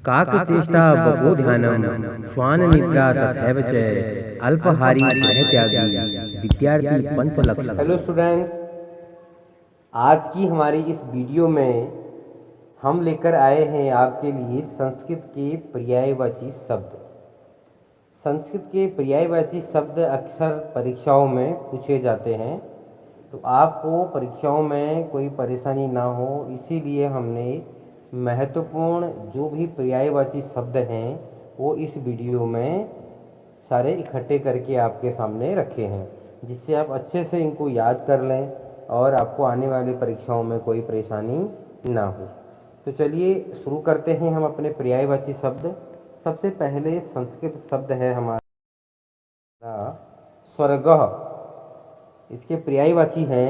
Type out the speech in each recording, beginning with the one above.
काकचेष्टा बकोध्यानम श्वान निद्रा तथैव च अल्पाहारी गृहत्यागी विद्यार्थी पंचलक्षण। हेलो स्टूडेंट्स, आज की हमारी इस वीडियो में हम लेकर आए हैं आपके लिए संस्कृत के पर्यायवाची शब्द। संस्कृत के पर्यायवाची शब्द अक्सर परीक्षाओं में पूछे जाते हैं, तो आपको परीक्षाओं में कोई परेशानी ना हो इसीलिए हमने महत्वपूर्ण जो भी पर्यायवाची शब्द हैं वो इस वीडियो में सारे इकट्ठे करके आपके सामने रखे हैं, जिससे आप अच्छे से इनको याद कर लें और आपको आने वाली परीक्षाओं में कोई परेशानी ना हो। तो चलिए शुरू करते हैं हम अपने पर्यायवाची शब्द। सबसे पहले संस्कृत शब्द है हमारा स्वर्गः। इसके पर्यायवाची हैं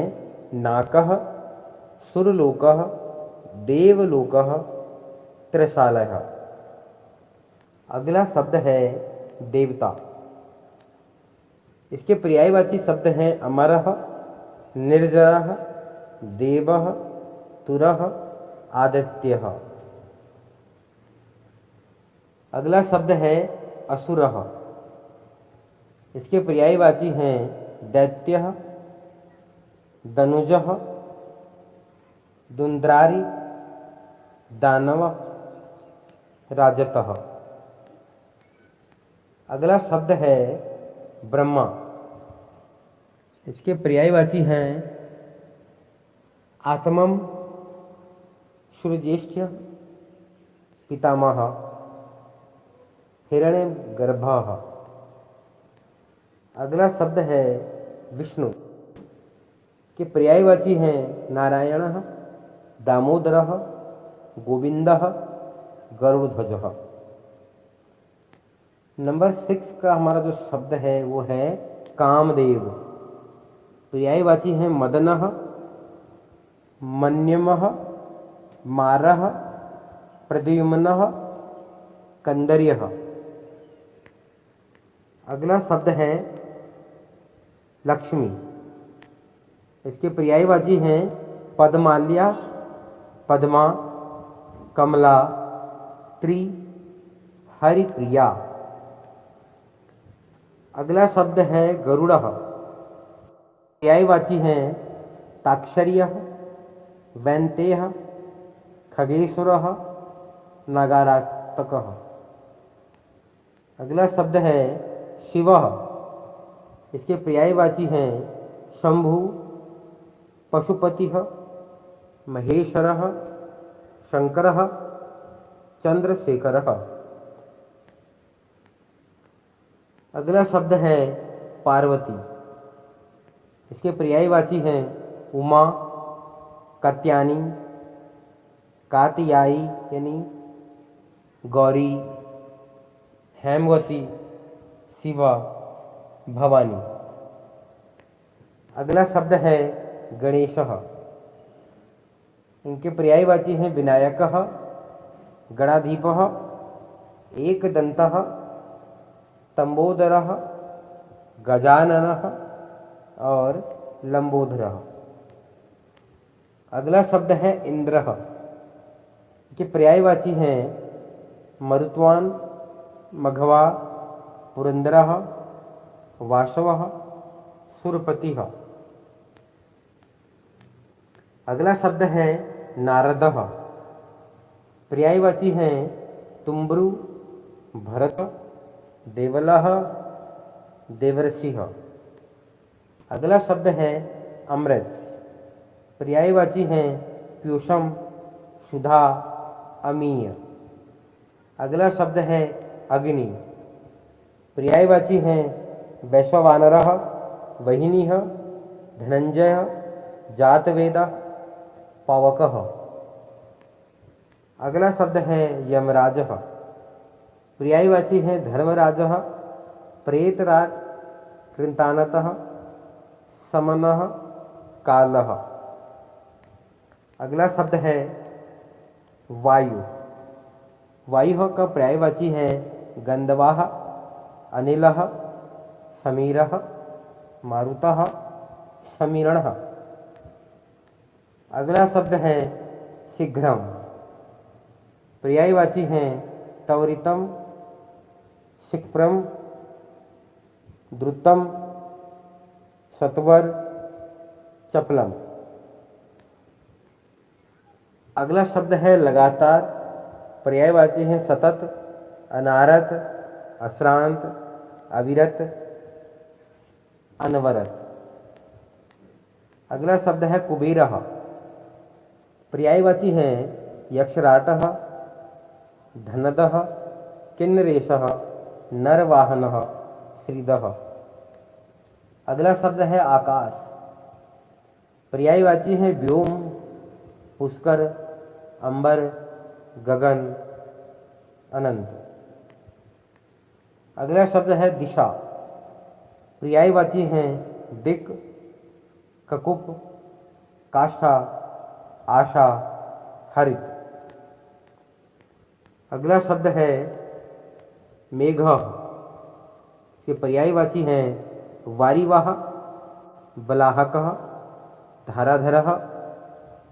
नाकः, सुरलोकः, देवलोकः, त्रैशालयः। अगला शब्द है देवता। इसके पर्यायवाची शब्द हैं अमरः, निर्जरः, देवः, तुरः, आदित्यः। अगला शब्द है असुरः। इसके पर्यायवाची हैं दैत्यः, दनुजः, दुंद्रारी, दानवः, राजतः। अगला शब्द है ब्रह्मा। इसके पर्यायवाची हैं आत्मम, सूर्यज्येष्ठ, पितामह, हिरण्यगर्भः। अगला शब्द है विष्णु। के पर्यायवाची हैं नारायणः, दामोदरः, गोविंदः, गरुड़ध्वजः। नंबर 6 का हमारा जो शब्द है वो है कामदेव। पर्यायवाची हैं मदनः, मन्यमः, मारः, प्रद्युम्नः, कंदर्यः। अगला शब्द है लक्ष्मी। इसके पर्यायवाची हैं पद्माल्या, पद्मा, कमला, त्रि, हरिप्रिया। अगला शब्द है गरुड़ः। पर्यायवाची हैं ताक्षर्यः, वैन्तेयः, खगेश्वरः, नगारातकः। अगला शब्द है शिवः। इसके पर्यायवाची हैं शंभु, पशुपतिः, महेश्वरः, शंकरः, चंद्रशेखरः। अगला शब्द है पार्वती। इसके पर्यायवाची हैं उमा, कात्यायनी, कात्यायी यानी गौरी, हेमवती, शिवा, भवानी। अगला शब्द है गणेशः। इनके पर्यायवाची हैं विनायकः, गणाधीपः, एकदंतः, तंबोदरः, गजाननः और लंबोदरः। अगला शब्द है इंद्रः। के पर्यायवाची हैं मरुत्वान, मघवा, पुरंदरः, वासवः, सुरपतिः। अगला शब्द है नारदः। पर्यायवाची हैं तुम्ब्रु, भरत, देवलः, देवर्षिः। अगला शब्द है अमृत। पर्यायवाची हैं पीयूषम, सुधा, अमीय। अगला शब्द है अग्नि। पर्यायवाची हैं वैश्वानरः, वहिनीः, धनंजयः, जातवेदः, पावकः। अगला शब्द है यमराजः। पर्यायवाची हैं धर्मराजः, प्रेतराज, कृंतानतः, समनः, कालः। अगला शब्द है वायु। वायु का पर्यायवाची है गंधवाः, अनिलः, समीरः, मारुतः, समीरणः। अगला शब्द है शीघ्रम। पर्यायवाची हैं त्वरितम, शीघ्रम, द्रुतम, सत्वर, चपलम। अगला शब्द है लगातार। पर्यायवाची हैं सतत, अनारत, अश्रांत, अविरत, अनवरत। अगला शब्द है कुबेरः। पर्यायवाची हैं यक्षराटः, धनदः, किन्नरेशः, नरवाहनः, श्रीदः। अगला शब्द है आकाश। पर्यायवाची हैं व्योम, पुष्कर, अंबर, गगन, अनंत। अगला शब्द है दिशा। पर्यायवाची हैं दिक्, ककुप, काष्ठा, आशा, हरित। अगला शब्द है मेघः। इसके पर्यायवाची हैं वारिवाह, बलाहकः, धाराधरः,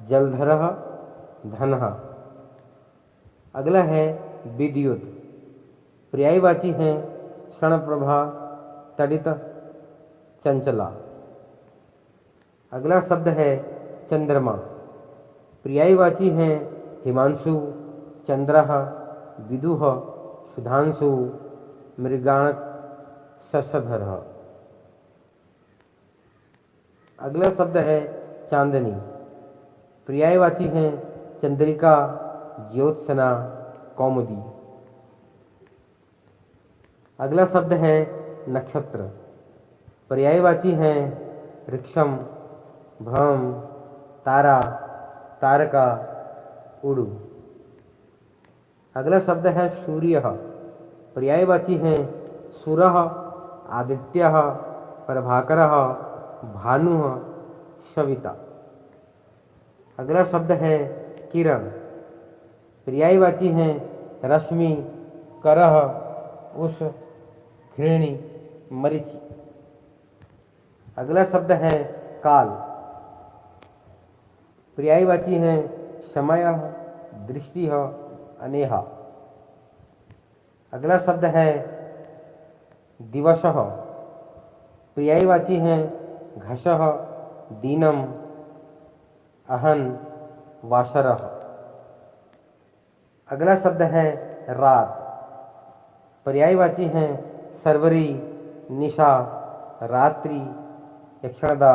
जलधरः, धनः। अगला है विद्युत। पर्यायवाची हैं क्षणप्रभा, तडित, चंचला। अगला शब्द है चंद्रमा। पर्यायवाची हैं हिमांशु, चंद्रः, विदुः, सुधांशु, मृगाणक, शशधरः। अगला शब्द है चांदनी। पर्यायवाची हैं चंद्रिका, ज्योत्सना, कौमुदी। अगला शब्द है नक्षत्र। पर्यायवाची हैं ऋक्षम, भ्रम, तारा, तारका, उड़ू। अगला शब्द है सूर्यः। पर्यायवाची हैं सूरः, आदित्यः, प्रभाकरः, भानुः, सविता। अगला शब्द है किरण। पर्यायवाची हैं रश्मि, करः, उष, घृणी, मरीचि। अगला शब्द है काल। पर्यायवाची हैं समयः, दृष्टिः, अनेहा। अगला शब्द है दिवसः। पर्यायवाची हैं घशः, दीनम, अहन, वाशरः। अगला शब्द है रात। पर्यायवाची हैं सर्वरी, निशा, रात्रि, यक्षणदा,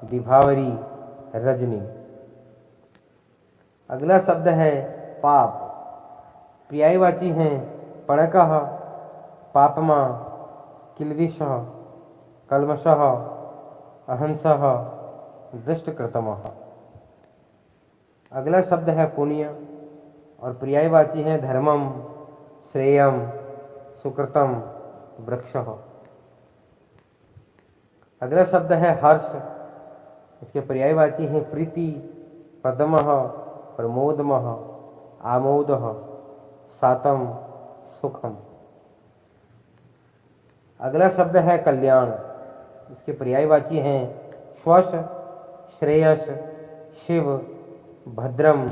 विभावरी, रजनी। अगला शब्द है पाप। पर्यायवाची हैं पणकः, पापमा, किल्बिषः, कल्मषः, अहंसः, दुष्टकृतमः। अगला शब्द है पुण्य और पर्यायवाची हैं धर्मम, श्रेयम, सुकृतम, वृक्षः। अगला शब्द है हर्ष। इसके पर्यायवाची हैं प्रीति, पद्मः, प्रमोदमः, आमोदः, सातम, सुखम। अगला शब्द है कल्याण। इसके पर्यायवाची हैं श्वश, श्रेयस, शिव, भद्रम,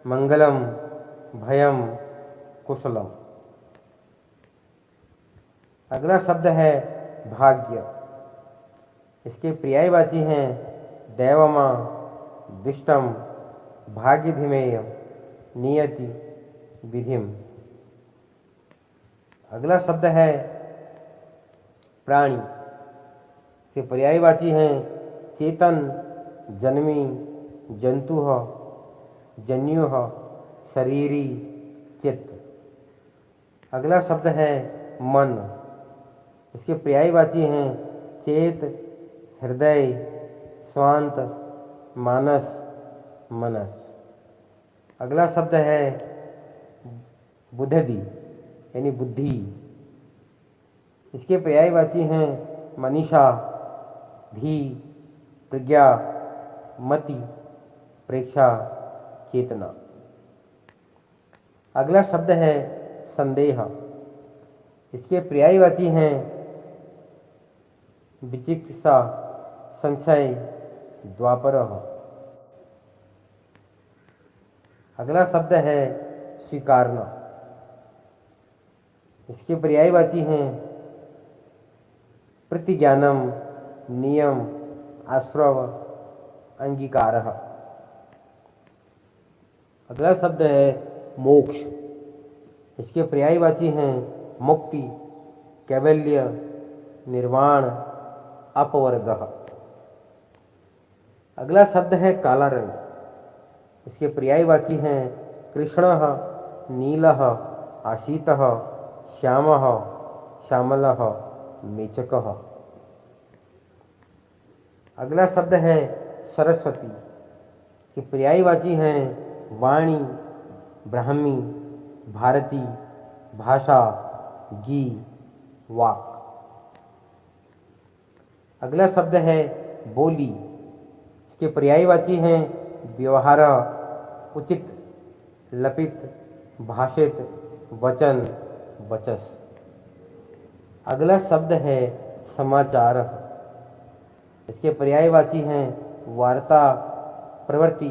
मंगलम, भयम, कुशलम। अगला शब्द है भाग्य। इसके पर्यायवाची हैं दैवमा, दिष्टम, भाग्यधिमेय, नियति, विधिम। अगला शब्द है प्राणी। इसके पर्यायवाची हैं चेतन, जन्मी, जंतुः, जन्युः, शरीरी, चित्त। अगला शब्द है मन। इसके पर्यायवाची हैं चेत, हृदय, स्वांत, मानस, मनस। अगला शब्द है बुद्धि यानी बुद्धि। इसके पर्यायवाची हैं मनीषा, धी, प्रज्ञा, मति, प्रेक्षा, चेतना। अगला शब्द है संदेह। इसके पर्यायवाची हैं विचिकित्सा, संशय, द्वापरः। अगला शब्द है स्वीकारना। इसके पर्यायवाची हैं प्रतिज्ञानम, नियम, आश्रव, अंगीकारः। अगला शब्द है मोक्ष। इसके पर्यायवाची हैं मुक्ति, कैवल्य, निर्वाण, अपवर्गः। अगला शब्द है काला रंग। इसके पर्यायवाची हैं कृष्णः, नीलः, आशीतः, श्यामः, श्यामलः, मेचकः। अगला शब्द है सरस्वती। इसके पर्यायवाची हैं वाणी, ब्राह्मी, भारती, भाषा, गी, वाक। अगला शब्द है बोली। इसके पर्यायवाची हैं व्यवहार, उचित, लपित, भाषित, वचन, वचस। अगला शब्द है समाचार। इसके पर्यायवाची हैं वार्ता, प्रवृत्ति,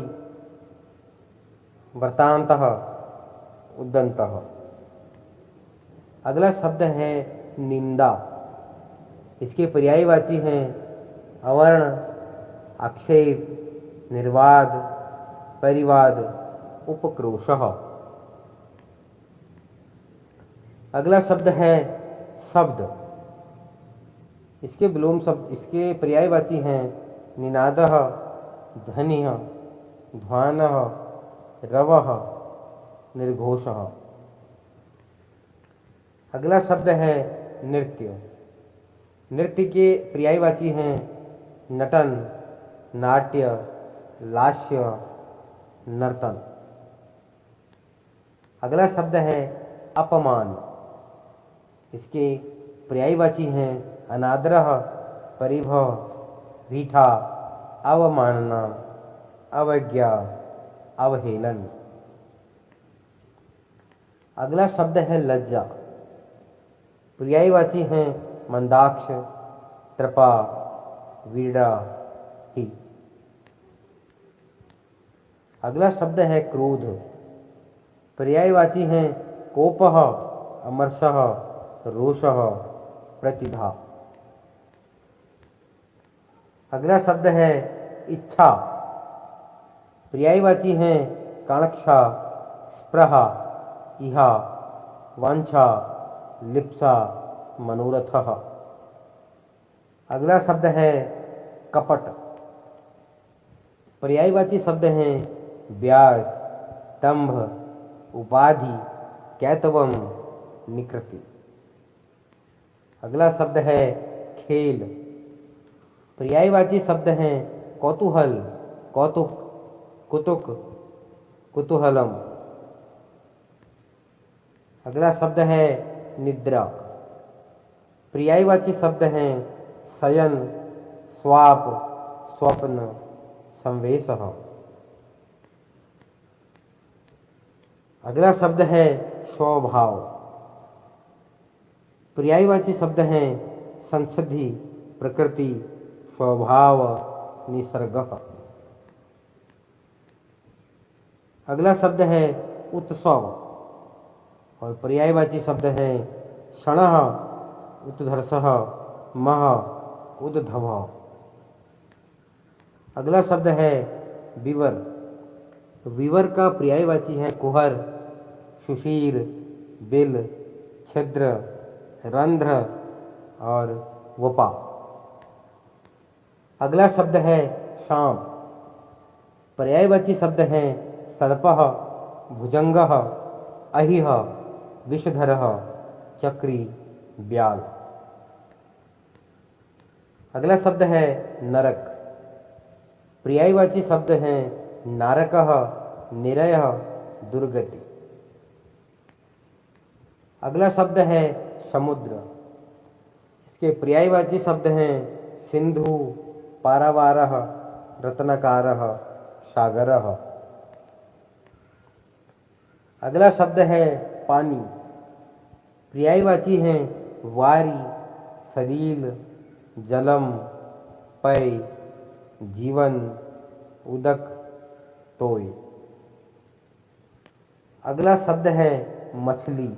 वृत्तांतः, उद्दंतः। अगला शब्द है निंदा। इसके पर्यायवाची हैं अवर्ण, आक्षेप, निर्वाद, परिवाद, उपक्रोशः। अगला शब्द है शब्द। इसके विलोम शब्द, इसके पर्यायवाची हैं निनादः, ध्वनिः, ध्वानः, रवः, निर्घोषः। अगला शब्द है नृत्य। नृत्य के पर्यायवाची हैं नटन, नाट्य, लास्य, नर्तन। अगला शब्द है अपमान। इसके पर्यायवाची हैं अनादरः, परिभव, रीठा, अवमानना, अवज्ञा, अवहेलन। अगला शब्द है लज्जा। पर्यायवाची हैं मंदाक्ष, कृपा, वीड़ा, ही। अगला शब्द है क्रोध। पर्यायवाची हैं कोपः, अमर्षः, रोषः, प्रतिभा। अगला शब्द है इच्छा। पर्यायवाची हैं कांक्षा, स्पृहा, इहा, वांछा, लिप्सा, मनोरथः। अगला शब्द है कपट। पर्यायवाची शब्द हैं व्यास, दंभ, उपाधि, कैतवम, निकृति। अगला शब्द है खेल। पर्यायवाची शब्द हैं कौतूहल, कौतुक, कुतुक, कुतूहलम। अगला शब्द है निद्रा। पर्यायवाची शब्द हैं शयन, स्वाप, स्वप्न, संवेशः। अगला शब्द है स्वभाव। पर्यायवाची शब्द हैं संसिद्धि, प्रकृति, स्वभाव, निसर्गः। अगला शब्द है उत्सव और पर्यायवाची शब्द हैं क्षणः, उत्कर्षः, मह, उद्भवः। अगला शब्द है विवर। विवर का पर्यायवाची है कुहर, सुशीर, बिल, छिद्र, रंध्र और वपा। अगला शब्द है शाम। पर्यायवाची शब्द हैं सर्पः, भुजंगः, अहिः, विषधरः, चक्री, ब्याल। अगला शब्द है नरक। पर्यायवाची शब्द हैं नारकः, निरयः, दुर्गति। अगला शब्द है समुद्र। इसके पर्यायवाची शब्द हैं सिंधु, पारावारः, रत्नाकारः, सागरः। अगला शब्द है पानी। पर्यायवाची हैं वारी, सलील, जलम, पय, जीवन, उदक, तोय। अगला शब्द है मछली।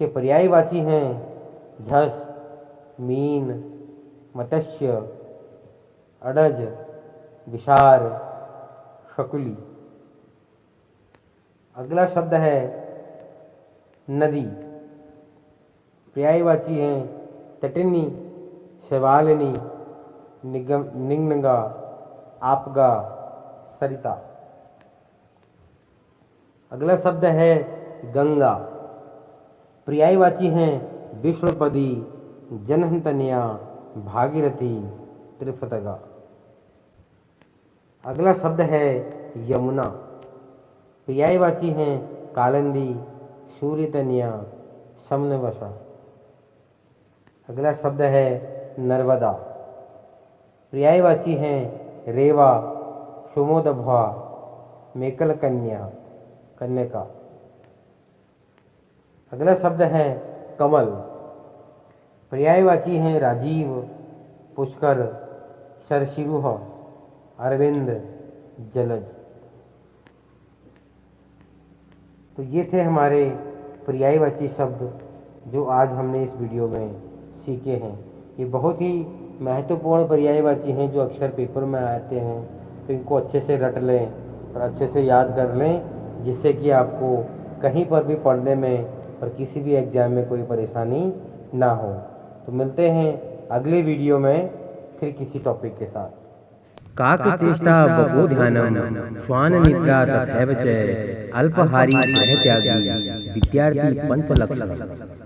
इसके पर्यायवाची हैं झस, मीन, मत्स्य, अडज, विशार, शकुली। अगला शब्द है नदी। पर्यायवाची हैं तटिनी, शैवालिनी, निग्नगा, आपगा, सरिता। अगला शब्द है गंगा। पर्यायवाची हैं विष्णुपदी, जनहंतन्या, भागीरथी, त्रिफतगा। अगला शब्द है यमुना। पर्यायवाची हैं कालिंदी, सूर्यतन्या, समनवशा। अगला शब्द है नर्मदा। पर्यायवाची हैं रेवा, सुमोदभा, मेकल कन्या, कन्यका। अगला शब्द है कमल। पर्यायवाची हैं राजीव, पुष्कर, शरशिरुह, अरविंद, जलज। तो ये थे हमारे पर्यायवाची शब्द जो आज हमने इस वीडियो में सीखे हैं। ये बहुत ही महत्वपूर्ण पर्यायवाची हैं जो अक्सर पेपर में आते हैं, तो इनको अच्छे से रट लें और अच्छे से याद कर लें, जिससे कि आपको कहीं पर भी पढ़ने में और किसी भी एग्जाम में कोई परेशानी ना हो। तो मिलते हैं अगले वीडियो में फिर किसी टॉपिक के साथ। काकचेष्टा बबोध्यानम श्वान निद्रा तथैव च अल्पहारी गृहत्यागी विद्यार्थी पंचलक्षण।